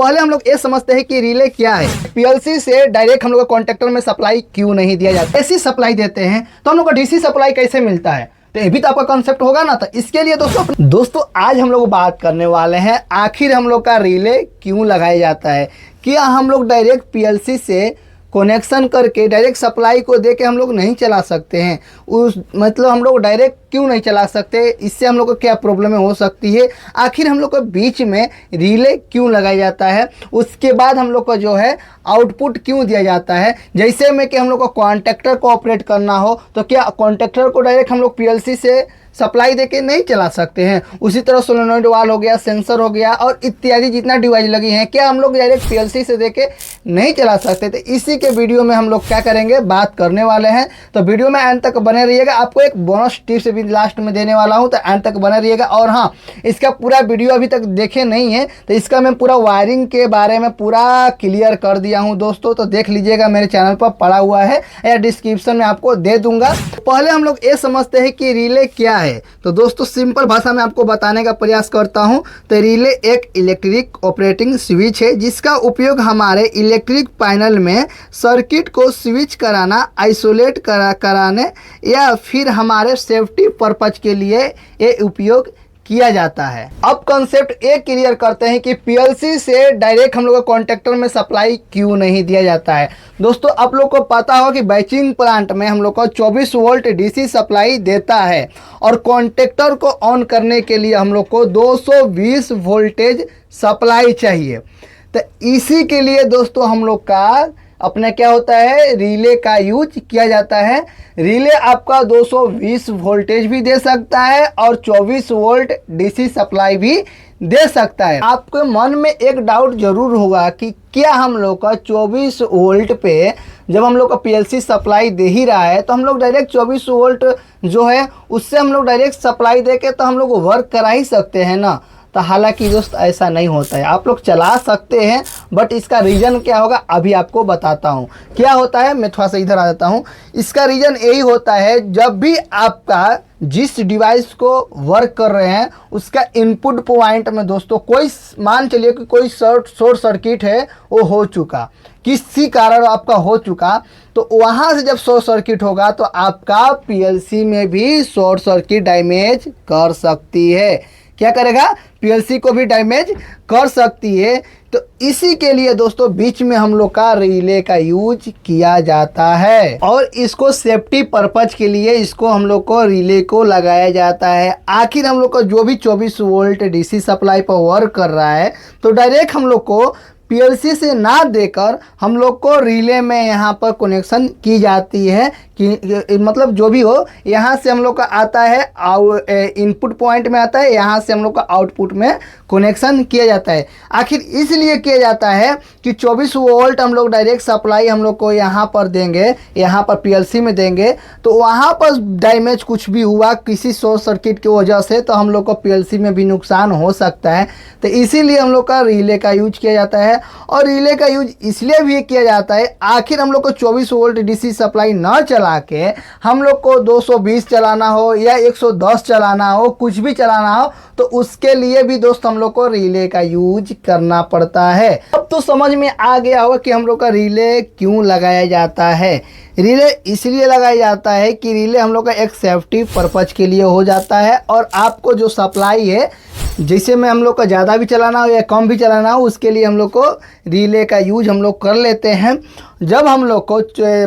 पहले हम लोग ये समझते हैं कि रिले क्या है। पीएलसी से डायरेक्ट हम लोग को कॉन्टेक्टर में सप्लाई क्यों नहीं दिया जाता, ऐसी सप्लाई देते हैं तो हम लोग को डीसी सप्लाई कैसे मिलता है, तो ये भी तो आपका कॉन्सेप्ट होगा ना। तो इसके लिए दोस्तों आज हम लोग बात करने वाले हैं आखिर हम लोग का रिले क्यों लगाया जाता है। क्या हम लोग डायरेक्ट पीएलसी से कनेक्शन करके डायरेक्ट सप्लाई को दे के हम लोग नहीं चला सकते हैं, उस मतलब हम लोग डायरेक्ट क्यों नहीं चला सकते, इससे हम लोग को क्या प्रॉब्लम हो सकती है, आखिर हम लोग को बीच में रिले क्यों लगाया जाता है, उसके बाद हम लोग को जो है आउटपुट क्यों दिया जाता है। जैसे में कि हम लोग को कॉन्टेक्टर को ऑपरेट करना हो तो क्या कॉन्टेक्टर को डायरेक्ट हम लोग पीएलसी से सप्लाई देके नहीं चला सकते हैं। उसी तरह सोलेनॉइड वाल हो गया, सेंसर हो गया और इत्यादि जितना डिवाइस लगी हैं, क्या हम लोग डायरेक्ट पीएलसी से देके नहीं चला सकते। तो इसी के वीडियो में हम लोग क्या करेंगे, बात करने वाले हैं। तो वीडियो में एंड तक बने रहिएगा, आपको एक बोनस टिप्स भी लास्ट में देने वाला हूं, तो एंड तक बने रहिएगा। और हाँ, इसका पूरा वीडियो अभी तक देखे नहीं है तो इसका मैं पूरा वायरिंग के बारे में पूरा क्लियर कर दिया हूँ दोस्तों, तो देख लीजिएगा, मेरे चैनल पर पड़ा हुआ है या डिस्क्रिप्शन में आपको दे दूंगा। पहले हम लोग ये समझते हैं कि रिले क्या है। तो दोस्तों सिंपल भाषा में आपको बताने का प्रयास करता हूं। तो रिले एक इलेक्ट्रिक ऑपरेटिंग स्विच है जिसका उपयोग हमारे इलेक्ट्रिक पैनल में सर्किट को स्विच कराना, आइसोलेट कराने या फिर हमारे सेफ्टी पर्पज के लिए ये उपयोग किया जाता है। अब कॉन्सेप्ट एक क्लियर करते हैं कि पीएलसी से डायरेक्ट हम लोग को कॉन्टेक्टर में सप्लाई क्यों नहीं दिया जाता है। दोस्तों आप लोग को पता हो कि बैचिंग प्लांट में हम लोग को 24 वोल्ट डीसी सप्लाई देता है और कॉन्टेक्टर को ऑन करने के लिए हम लोग को 220 वोल्टेज सप्लाई चाहिए। तो इसी के लिए दोस्तों हम लोग का अपना क्या होता है, रिले का यूज किया जाता है। रिले आपका 220 वोल्टेज भी दे सकता है और 24 वोल्ट डीसी सप्लाई भी दे सकता है। आपके मन में एक डाउट जरूर होगा कि क्या हम लोग का 24 वोल्ट पे जब हम लोग का पीएलसी सप्लाई दे ही रहा है तो हम लोग डायरेक्ट 24 वोल्ट जो है उससे हम लोग डायरेक्ट सप्लाई दे के तो हम लोग वर्क करा ही सकते हैं ना। तो हालांकि दोस्त ऐसा नहीं होता है, आप लोग चला सकते हैं बट इसका रीज़न क्या होगा अभी आपको बताता हूँ। क्या होता है, मैं थोड़ा सा इधर आ जाता हूँ। इसका रीज़न यही होता है, जब भी आपका जिस डिवाइस को वर्क कर रहे हैं उसका इनपुट पॉइंट में दोस्तों कोई मान चलिए कि कोई शॉर्ट सर्किट है, वो हो चुका, किसी कारण आपका हो चुका, तो वहाँ से जब शॉर्ट सर्किट होगा तो आपका पीएलसी में भी शॉर्ट सर्किट डैमेज कर सकती है। क्या करेगा, पीएलसी को भी डैमेज कर सकती है। तो इसी के लिए दोस्तों बीच में हम लोग का रिले का यूज किया जाता है और इसको सेफ्टी पर्पज के लिए इसको हम लोग को रिले को लगाया जाता है। आखिर हम लोग को जो भी 24 वोल्ट डीसी सप्लाई पर वर्क कर रहा है तो डायरेक्ट हम लोग को पीएलसी से ना देकर हम लोग को रिले में यहाँ पर कनेक्शन की जाती है कि मतलब जो भी हो, यहाँ से हम लोग का आता है इनपुट पॉइंट में आता है, यहाँ से हम लोग का आउटपुट में कनेक्शन किया जाता है। आखिर इसलिए किया जाता है कि 24 वोल्ट हम लोग डायरेक्ट सप्लाई हम लोग को यहाँ पर देंगे, यहाँ पर पीएलसी में देंगे, तो वहाँ पर डैमेज कुछ भी हुआ किसी शॉर्ट सर्किट की वजह से तो हम लोग को पीएलसी में भी नुकसान हो सकता है। तो इसीलिए हम लोग का रिले का यूज किया जाता है। और रिले का यूज इसलिए भी किया जाता है, आखिर हम लोग को 24 वोल्ट डीसी सप्लाई न चला के हम लोग को 220 चलाना हो या 110 चलाना हो, कुछ भी चलाना हो, तो उसके लिए भी दोस्त हम लोग को रिले का यूज करना पड़ता है। अब तो समझ में आ गया होगा कि हम लोग का रिले क्यों लगाया जाता है। रिले इसलिए लगाया जाता है कि रिले हम लोग का एक सेफ्टी पर्पज के लिए हो जाता है और आपको जो सप्लाई है, जैसे में हम लोग को ज़्यादा भी चलाना हो या कम भी चलाना हो, उसके लिए हम लोग को रिले का यूज हम लोग कर लेते हैं। जब हम लोग को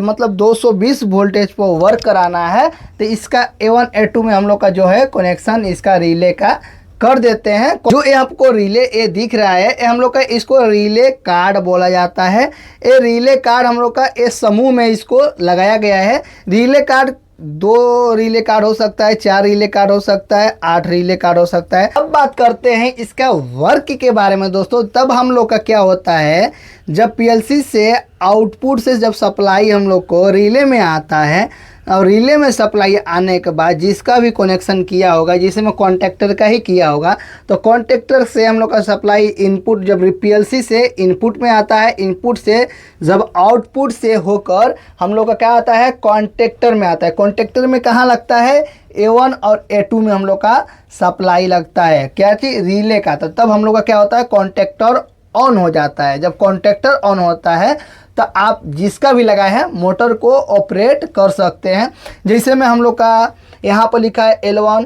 मतलब 220 वोल्टेज पर वर्क कराना है तो इसका A1 A2 में हम लोग का जो है कनेक्शन इसका रिले का कर देते हैं। जो ये आपको रिले ये दिख रहा है, ये हम लोग का इसको रिले कार्ड बोला जाता है। ये रिले कार्ड हम लोग का इस समूह में इसको लगाया गया है। रिले कार्ड 2 रिले कार्ड हो सकता है, 4 रिले कार्ड हो सकता है, 8 रिले कार्ड हो सकता है। अब बात करते हैं इसका वर्क के बारे में दोस्तों। तब हम लोग का क्या होता है, जब पीएलसी से आउटपुट से जब सप्लाई हम लोग को रिले में आता है और रिले में सप्लाई आने के बाद जिसका भी कनेक्शन किया होगा, जिसमें कॉन्टेक्टर का ही किया होगा, तो कॉन्टेक्टर से हम लोग का सप्लाई इनपुट जब पीएलसी से इनपुट में आता है, इनपुट से जब आउटपुट से होकर हम लोग का क्या आता है, कॉन्टेक्टर में आता है। कॉन्टेक्टर में कहाँ लगता है, A1 और A2 में हम लोग का सप्लाई लगता है। क्या चीज़, रिले का। तो तब हम लोग का क्या होता है, कॉन्टेक्टर ऑन हो जाता है। जब कॉन्टैक्टर ऑन होता है तो आप जिसका भी लगाए हैं मोटर को ऑपरेट कर सकते हैं। जैसे में हम लोग का यहाँ पर लिखा है L1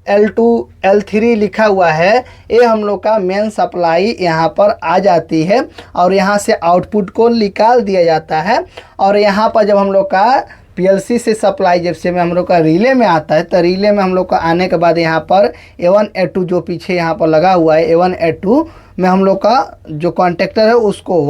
L2 L3 लिखा हुआ है, ये हम लोग का मेन सप्लाई यहाँ पर आ जाती है और यहाँ से आउटपुट को निकाल दिया जाता है। और यहाँ पर जब हम लोग का पीएलसी से सप्लाई जैसे में हम लोग का रिले में आता है, तो रिले में हम लोग का आने के बाद यहाँ पर A1 A2 जो पीछे यहाँ पर लगा हुआ है A1 A2 में हम लोग का जो कॉन्टैक्टर है उसको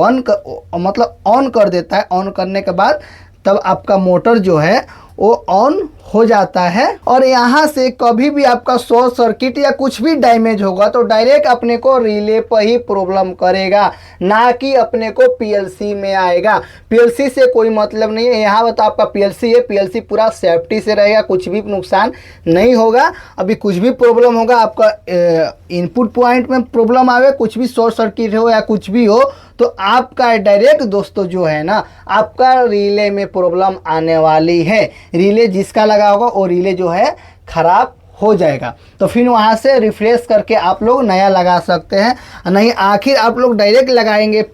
मतलब ऑन कर देता है। ऑन करने के बाद तब आपका मोटर जो है वो ऑन हो जाता है। और यहाँ से कभी भी आपका शॉर्ट सर्किट या कुछ भी डैमेज होगा तो डायरेक्ट अपने को रिले पर ही प्रॉब्लम करेगा, ना कि अपने को पीएलसी में आएगा। पीएलसी से कोई मतलब नहीं है। यहाँ तो आपका पीएलसी है, पीएलसी पूरा सेफ्टी से रहेगा, कुछ भी नुकसान नहीं होगा। अभी कुछ भी प्रॉब्लम होगा, आपका इनपुट पॉइंट में प्रॉब्लम आवे, कुछ भी शॉर्ट सर्किट हो या कुछ भी हो, तो आपका डायरेक्ट दोस्तों जो है ना आपका रिले में प्रॉब्लम आने वाली है। रिले जिसका लगा होगा वो रिले जो है खराब हो जाएगा। तो फिर वहाँ से रिफ्रेश करके आप लोग नया लगा सकते हैं। नहीं आखिर आप लोग डायरेक्ट लगाएंगे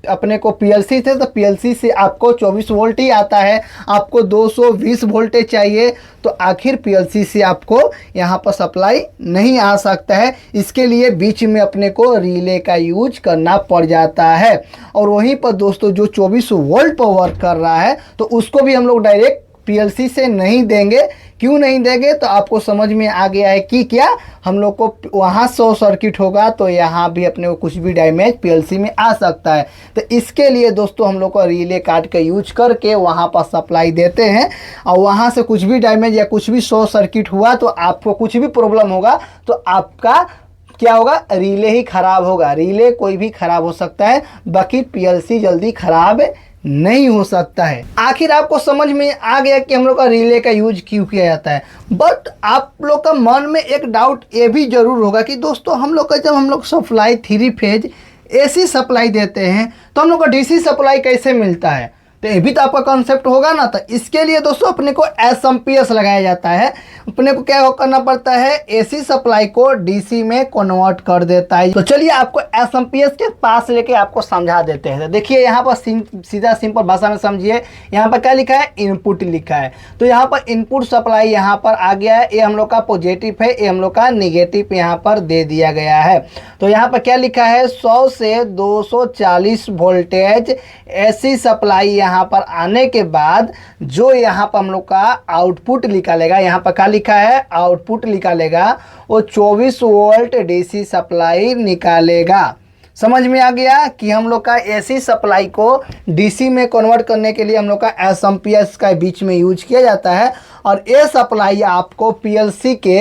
अपने को पीएलसी से, तो पीएलसी से आपको 24 वोल्ट ही आता है, आपको 220 वोल्टेज चाहिए, तो आखिर पीएलसी से आपको यहाँ पर सप्लाई नहीं आ सकता है। इसके लिए बीच में अपने को रिले का यूज करना पड़ जाता है। और वहीं पर दोस्तों जो 24 वोल्ट पर वर्क कर रहा है तो उसको भी हम लोग डायरेक्ट पीएलसी से नहीं देंगे। क्यों नहीं देंगे तो आपको समझ में आ गया है कि क्या हम लोग को वहाँ शॉर्ट सर्किट होगा तो यहाँ भी अपने को कुछ भी डैमेज पीएलसी में आ सकता है। तो इसके लिए दोस्तों हम लोग को रिले कार्ड का यूज करके वहाँ पर सप्लाई देते हैं। और वहाँ से कुछ भी डैमेज या कुछ भी शॉर्ट सर्किट हुआ तो आपको कुछ भी प्रॉब्लम होगा तो आपका क्या होगा, रिले ही खराब होगा। रिले कोई भी खराब हो सकता है, बाकी पीएलसी जल्दी खराब नहीं हो सकता है। आखिर आपको समझ में आ गया कि हम लोग का रिले का यूज क्यों किया जाता है। बट आप लोग का मन में एक डाउट ये भी जरूर होगा कि दोस्तों हम लोग का जब हम लोग सप्लाई 3 फेज एसी सप्लाई देते हैं तो हम लोग का डीसी सप्लाई कैसे मिलता है, तो ये भी तो आपका कॉन्सेप्ट होगा ना। तो इसके लिए दोस्तों अपने को एसएमपीएस लगाया जाता है। अपने को क्या करना पड़ता है, एसी सप्लाई को डीसी में कन्वर्ट कर देता है। तो चलिए आपको एसएमपीएस के पास लेके आपको समझा देते हैं। तो देखिए यहाँ पर सीधा सिंपल भाषा में समझिए, यहाँ पर क्या लिखा है, इनपुट लिखा है। तो यहाँ पर इनपुट सप्लाई यहाँ पर आ गया है, ये हम लोग का पॉजिटिव है, ये हम लोग का निगेटिव यहाँ पर दे दिया गया है। तो यहाँ पर क्या लिखा है, 100 से 240 वोल्टेज एसी सप्लाई यहाँ पर आने के बाद जो यहाँ पर हम लोग का आउटपुट निकालेगा, यहाँ पर क्या लिखा है, आउटपुट निकालेगा, वो 24 वोल्ट डीसी सप्लाई निकालेगा। समझ में आ गया कि हम लोग का एसी सप्लाई को डीसी में कन्वर्ट करने के लिए हम लोग का एसएमपीएस का बीच में यूज किया जाता है। और ये सप्लाई आपको पीएलसी के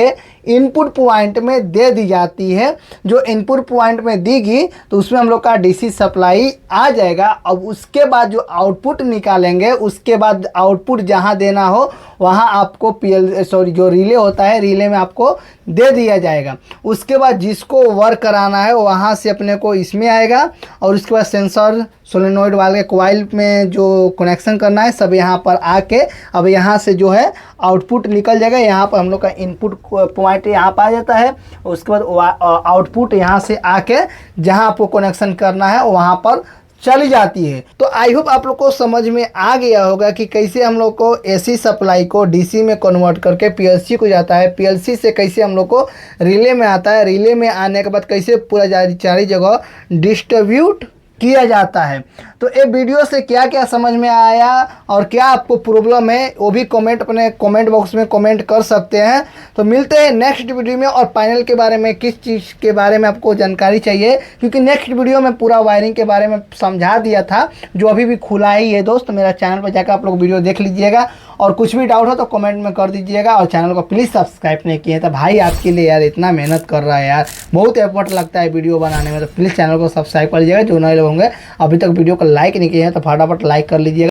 इनपुट पॉइंट में दे दी जाती है। जो इनपुट पॉइंट में देगी तो उसमें हम लोग का डीसी सप्लाई आ जाएगा। अब उसके बाद जो आउटपुट निकालेंगे, उसके बाद आउटपुट जहां देना हो वहां आपको जो रिले होता है, रिले में आपको दे दिया जाएगा। उसके बाद जिसको वर्क कराना है वहां से अपने को इसमें आएगा और उसके बाद सेंसर सोलेनोइड वाले कॉइल में जो कनेक्शन करना है सब यहाँ पर आके अब यहाँ से जो है आउटपुट निकल जाएगा। यहाँ पर हम लोग का इनपुट पॉइंट यहाँ पर आ जाता है। उसके बाद आउटपुट यहाँ से आके जहाँ आपको कनेक्शन करना है वहाँ पर चली जाती है। तो आई होप आप लोग को समझ में आ गया होगा कि कैसे हम लोग को एसी सप्लाई को डीसी में कन्वर्ट करके पीएलसी को जाता है, पीएलसी से कैसे हम लोग को रिले में आता है, रिले में आने के बाद कैसे पूरा चारी जगह डिस्ट्रीब्यूट किया जाता है। तो ये वीडियो से क्या क्या समझ में आया और क्या आपको प्रॉब्लम है वो भी अपने कमेंट बॉक्स में कमेंट कर सकते हैं। तो मिलते हैं नेक्स्ट वीडियो में। और पैनल के बारे में किस चीज़ के बारे में आपको जानकारी चाहिए, क्योंकि नेक्स्ट वीडियो में पूरा वायरिंग के बारे में समझा दिया था जो अभी भी खुला ही है। दोस्त मेरा चैनल पर जाकर आप लोग वीडियो देख लीजिएगा और कुछ भी डाउट हो तो कमेंट में कर दीजिएगा। और चैनल को प्लीज़ सब्सक्राइब नहीं किए तो भाई आपके लिए यार इतना मेहनत कर रहा है यार, बहुत एफर्ट लगता है वीडियो बनाने में। तो प्लीज़ चैनल को सब्सक्राइब कर लीजिएगा। जो नए लोग होंगे अभी तक वीडियो को लाइक नहीं किए हैं तो फटाफट लाइक कर लीजिएगा।